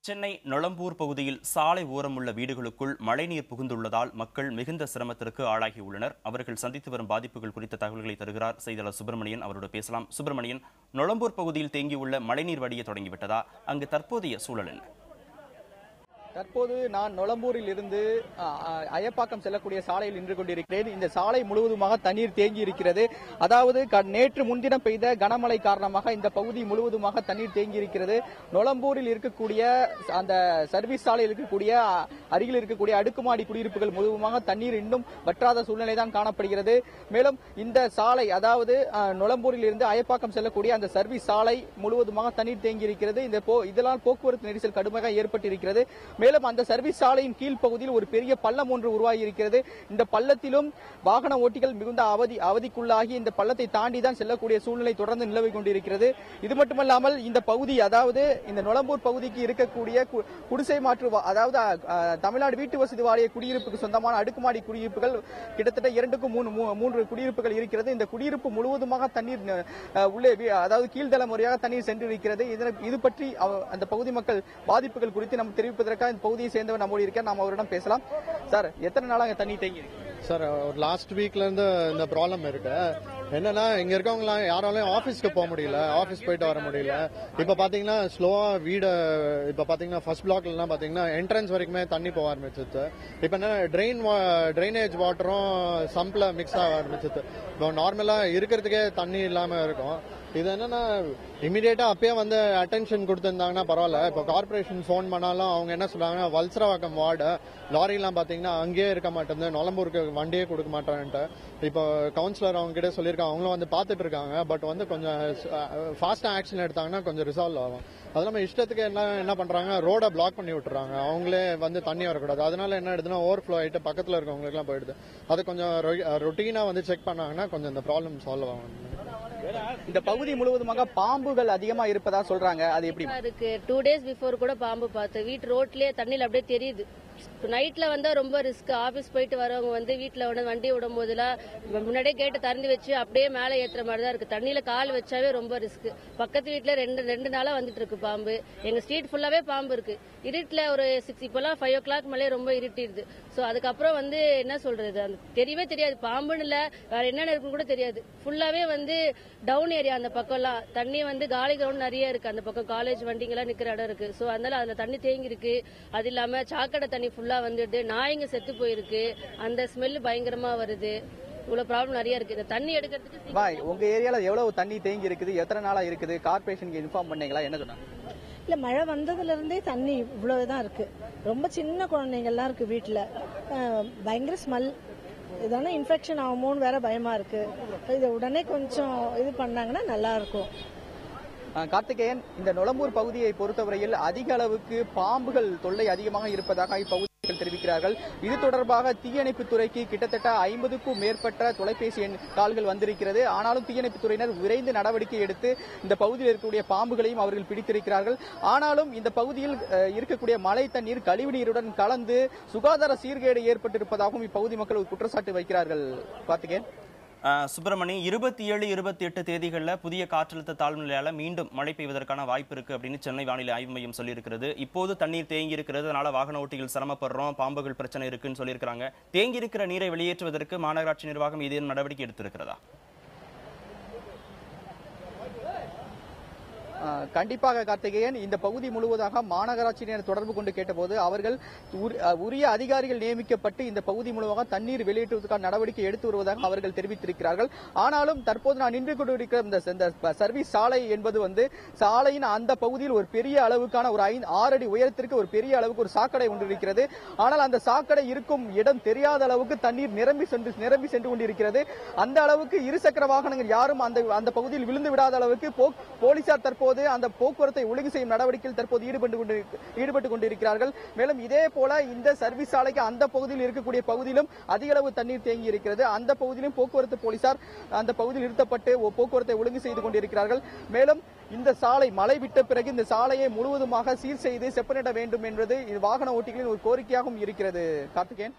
சென்னை நொளம்பூர் பகுதியில் சாலை ஓரம் உள்ள வீடுகளுக்குள் மழைநீர் புகுந்துள்ளதால் மக்கள் மிகுந்த சிரமத்திற்கு ஆளாகியுள்ளனர். அவர்கள் சந்தித்து வரும் பாதிப்புகள் குறித்த தகவல்களை தருகிறார் செய்தியாளர் சுப்பிரமணியன். அவரோடு பேசலாம். சுப்பிரமணியன், நொளம்பூர் பகுதியில் தேங்கியுள்ள மழைநீர் வடிய தொடங்கிவிட்டதா? அங்கு தற்போதைய சூழல் என்ன? தற்போது நான் நொளம்பூரில் இருந்து அயப்பாக்கம் செல்லக்கூடிய சாலையில் நின்று கொண்டிருக்கிறேன். இந்த சாலை முழுவதுமாக தண்ணீர் தேங்கி இருக்கிறது. அதாவது நேற்று முன்தினம் பெய்த கனமழை காரணமாக இந்த பகுதி முழுவதுமாக தண்ணீர் தேங்கி இருக்கிறது. நொளம்பூரில் இருக்கக்கூடிய அந்த சர்வீஸ் சாலையில் இருக்கக்கூடிய அருகில் இருக்கக்கூடிய அடுக்குமாடி குடியிருப்புகள் முழுவதுமாக தண்ணீர் இன்னும் வற்றாத சூழ்நிலை தான் காணப்படுகிறது. மேலும் இந்த சாலை, அதாவது நொளம்பூரில் இருந்து அயப்பாக்கம் செல்லக்கூடிய அந்த சர்வீஸ் சாலை முழுவதுமாக தண்ணீர் தேங்கி இருக்கிறது. இதனால் போக்குவரத்து நெரிசல் கடுமையாக ஏற்பட்டிருக்கிறது. மேலும் அந்த சர்வீஸ் சாலையின் கீழ் பகுதியில் ஒரு பெரிய பள்ளம் ஒன்று உருவாகி இருக்கிறது. இந்த பள்ளத்திலும் வாகன ஓட்டிகள் மிகுந்த அவதிக்குள்ளாகி இந்த பள்ளத்தை தாண்டி தான் செல்லக்கூடிய சூழ்நிலை தொடர்ந்து நிலவி கொண்டிருக்கிறது. இது மட்டுமல்லாமல் இந்த பகுதி, அதாவது இந்த நொளம்பூர் பகுதிக்கு இருக்கக்கூடிய குடிசை மாற்று, அதாவது தமிழ்நாடு வீட்டு வசதி வாரிய குடியிருப்புக்கு சொந்தமான அடுக்குமாடி குடியிருப்புகள் கிட்டத்தட்ட 2-3 குடியிருப்புகள் இருக்கிறது. இந்த குடியிருப்பு முழுவதுமாக தண்ணீர் உள்ளே, அதாவது கீழ்தள முறையாக தண்ணீர் சென்றிருக்கிறது. இது பற்றி அந்த பகுதி மக்கள் பாதிப்புகள் குறித்து நம்ம தெரிவிப்பதற்காக இந்த பகுதியை சேர்ந்தவர் நம்மோடு இருக்க, நாம் அவரிடம் பேசலாம். சார், எத்தனை நாளாக தண்ணி தேங்கி இருக்கு? சார், லாஸ்ட் வீக்ல இருந்து இந்த ப்ராப்ளம் இருக்கு. என்னன்னா, இங்க இருக்கவங்க யாராலையும் ஆபீஸ்க்கு போக முடியல, ஆபீஸ் போயிட்டு வர முடியல. இப்ப பாத்தீங்கன்னா ஸ்லோவா வீடு, இப்ப பாத்தீங்கன்னா ஃபர்ஸ்ட் பிளாக்ல எல்லாம் பாத்தீங்கன்னா என்ட்ரன்ஸ் வரைக்குமே தண்ணி போக ஆரம்பிச்சிச்சு. இப்ப என்ன, ட்ரைனேஜ் வாட்டரும் சம்ப்ல மிக்ஸ் ஆக ஆரம்பிச்சிச்சு. இப்போ நார்மலா இருக்கிறதுக்கே தண்ணி இல்லாம இருக்கும். இது என்னன்னா, இமீடியட்டா அப்பயே வந்து அட்டென்ஷன் கொடுத்திருந்தாங்கன்னா பரவாயில்ல. இப்போ கார்பரேஷன் போன் பண்ணாலும் அவங்க என்ன சொல்றாங்கன்னா, வல்சரவாக்கம் வார்டு லாரி எல்லாம் பாத்தீங்கன்னா அங்கேயே இருக்க மாட்டேங்குது, நொளம்பூருக்கு வண்டியே கொடுக்க மாட்டேன்ட்டு. இப்போ கவுன்சிலர் அவங்க கிட்ட சொல்லியிருக்காங்க, அவங்களும் வந்து பாத்துட்டு இருக்காங்க. பட் வந்து கொஞ்சம் ஃபாஸ்டா ஆக்ஷன் எடுத்தாங்கன்னா கொஞ்சம் ரிசால்வ் ஆகும். அது இல்லாம இஷ்டத்துக்கு என்ன பண்றாங்க, ரோட பிளாக் பண்ணி விட்டுறாங்க. அவங்களே வந்து தண்ணி வரக்கூடாது. அதனால என்ன ஆயிடுதுன்னா, ஓவர்ஃப்ளோ ஆயிட்டு பக்கத்துல இருக்கவங்களுக்கு எல்லாம் போயிடுது. அது கொஞ்சம் ரொட்டீனா வந்து செக் பண்ணாங்கன்னா கொஞ்சம் இந்த ப்ராப்ளம் சால்வ் ஆகும். இந்த பகுதி முழுவதுமாக பாம்புகள் அதிகமா இருப்பதா சொல்றாங்க. அது எப்படி இருக்கு? 2 days பிஃபோர் கூட பாம்பு பார்த்து வீட்டு ரோட்லயே தண்ணியில அப்படியே தெரியுது. நைட்ல வந்தா ரொம்ப ரிஸ்க். ஆபீஸ் போயிட்டு வரவங்க வந்து வீட்டுல வண்டி விடும் போதுலாம் முன்னாடியே கேட்டு திறந்து வச்சு அப்படியே மேல ஏத்துற மாதிரி தான் இருக்கு. தண்ணியில கால் வச்சாவே ரொம்ப ரிஸ்க். பக்கத்து வீட்டுல ரெண்டு நாளா வந்துட்டு இருக்கு பாம்பு. எங்க ஸ்ட்ரீட் ஃபுல்லாவே பாம்பு இருக்கு. இருட்டுல ஒரு 6, இப்பெல்லாம் 5 o'clock மேலே ரொம்ப இருட்டிடுது. சோ அதுக்கப்புறம் வந்து என்ன சொல்றது, அந்த தெரியவே தெரியாது பாம்புன்னு இல்ல, வேற என்னென்ன இருக்குன்னு கூட தெரியாது. ஃபுல்லாவே வந்து டவுன் ஏரியா அந்த பக்கம் எல்லாம் தண்ணி வந்து காலி கிரவுண்ட் நிறைய இருக்கு. அந்த பக்கம் காலேஜ் வண்டிங்க எல்லாம் நிக்கிற இடம் இருக்கு. சோ அதனால அதுல தண்ணி தேங்கி இருக்கு. அது இல்லாம சாக்கடை தண்ணி ஃபுல்லா வந்துட்டு நாய்ங்க செத்து போயிருக்கு. அந்த ஸ்மெல் பயங்கரமா வருது. இவ்வளவு ப்ராப்ளம் நிறைய இருக்கு. இந்த தண்ணி எடுக்கிறதுக்கு உங்க ஏரியால எவ்வளவு தண்ணி தேங்கி இருக்குது, எத்தனை நாளா இருக்குது, கார்பரேஷனுக்கு இன்ஃபார்ம் பண்ணீங்களா? என்ன சொன்னாங்க? இல்ல, மழை வந்ததுல இருந்தே தண்ணி இவ்வளவுதான் இருக்கு. ரொம்ப சின்ன குழந்தைங்க எல்லாம் இருக்கு வீட்டுல. பயங்கர ஸ்மெல். இதனால இன்ஃபெக்ஷன் ஆகுமோன்னு வேற பயமா இருக்கு. இதை உடனே கொஞ்சம் இது பண்ணாங்கன்னா நல்லா இருக்கும். கார்த்திகேயன், இந்த நொளம்பூர் பகுதியை பொறுத்தவரையில் அதிக அளவுக்கு பாம்புகள் தொல்லை அதிகமாக இருப்பதாக இப்பகுதிகள் தெரிவிக்கிறார்கள். இது தொடர்பாக தீயணைப்பு துறைக்கு கிட்டத்தட்ட 50க்கும் மேற்பட்ட தொலைபேசி கால்கள் வந்திருக்கிறது. ஆனாலும் தீயணைப்பு துறையினர் விரைந்து நடவடிக்கை எடுத்து இந்த பகுதியில் இருக்கக்கூடிய பாம்புகளையும் அவர்கள் பிடித்திருக்கிறார்கள். ஆனாலும் இந்த பகுதியில் இருக்கக்கூடிய மழை தண்ணீர் கழிவு நீருடன் கலந்து சுகாதார சீர்கேடு ஏற்பட்டிருப்பதாகவும் இப்பகுதி மக்கள் குற்றச்சாட்டு வைக்கிறார்கள். கார்த்திகேயன், சுப்பிரமணி, 27, 28 தேதிகளில் புதிய காற்றழுத்த தாழ்வு நிலையால மீண்டும் மழை பெய்வதற்கான வாய்ப்பு இருக்கு அப்படின்னு சென்னை வானிலை ஆய்வு மையம் சொல்லியிருக்கிறது. இப்போது தண்ணீர் தேங்கி இருக்கிறது, அதனால வாகன ஓட்டிகள் சிரமப்படுறோம், பாம்புகள் பிரச்சனை இருக்குன்னு சொல்லியிருக்காங்க. தேங்கி இருக்கிற நீரை வெளியேற்றுவதற்கு மாநகராட்சி நிர்வாகம் ஏதேனும் நடவடிக்கை எடுத்திருக்கிறதா? கண்டிப்பாக கார்த்திகேயன், இந்த பகுதி முழுவதாக மாநகராட்சியினர் தொடர்பு கொண்டு கேட்டபோது அவர்கள் உரிய அதிகாரிகள் நியமிக்கப்பட்டு இந்த பகுதி முழுவதாக தண்ணீர் வெளியேற்றுவதற்கான நடவடிக்கை எடுத்து வருவதாக அவர்கள் தெரிவித்திருக்கிறார்கள். ஆனாலும் தற்போது நான் நின்று கொண்டிருக்கிற இந்த சர்வீஸ் சாலை என்பது வந்து சாலையின் அந்த பகுதியில் ஒரு பெரிய அளவுக்கான ஒரு 6 அடி உயரத்திற்கு ஒரு பெரிய அளவுக்கு ஒரு சாக்கடை ஒன்று இருக்கிறது. ஆனால் அந்த சாக்கடை இருக்கும் இடம் தெரியாத அளவுக்கு தண்ணீர் நிரம்பி சென்று கொண்டிருக்கிறது. அந்த அளவுக்கு இருசக்கர வாகனங்கள் யாரும் அந்த பகுதியில் விழுந்து விடாத அளவுக்கு போலீசார் தற்போது அந்த போக்குவரத்தை ஒழுங்கு செய்யும் நடவடிக்கையில் தற்போது ஈடுபட்டு கொண்டிருக்கிறார்கள். மேலும் இதே போல இந்த சர்வீஸ் சாலைக்கு அந்த பகுதியில் இருக்கக்கூடிய பகுதியிலும் அதிக அளவு தண்ணீர் தேங்கி இருக்கிறது. அந்த பகுதியிலும் போக்குவரத்து போலீசார் அந்த பகுதியில் நிறுத்தப்பட்டு போக்குவரத்தை ஒழுங்கு செய்து கொண்டிருக்கிறார்கள். மேலும் இந்த சாலை மழை விட்ட பிறகு இந்த சாலையை முழுவதுமாக சீர் செய்து செப்பனிட வேண்டும் என்பது வாகன ஓட்டிகளின் ஒரு கோரிக்கையாகவும் இருக்கிறது. கார்த்திகேயன்.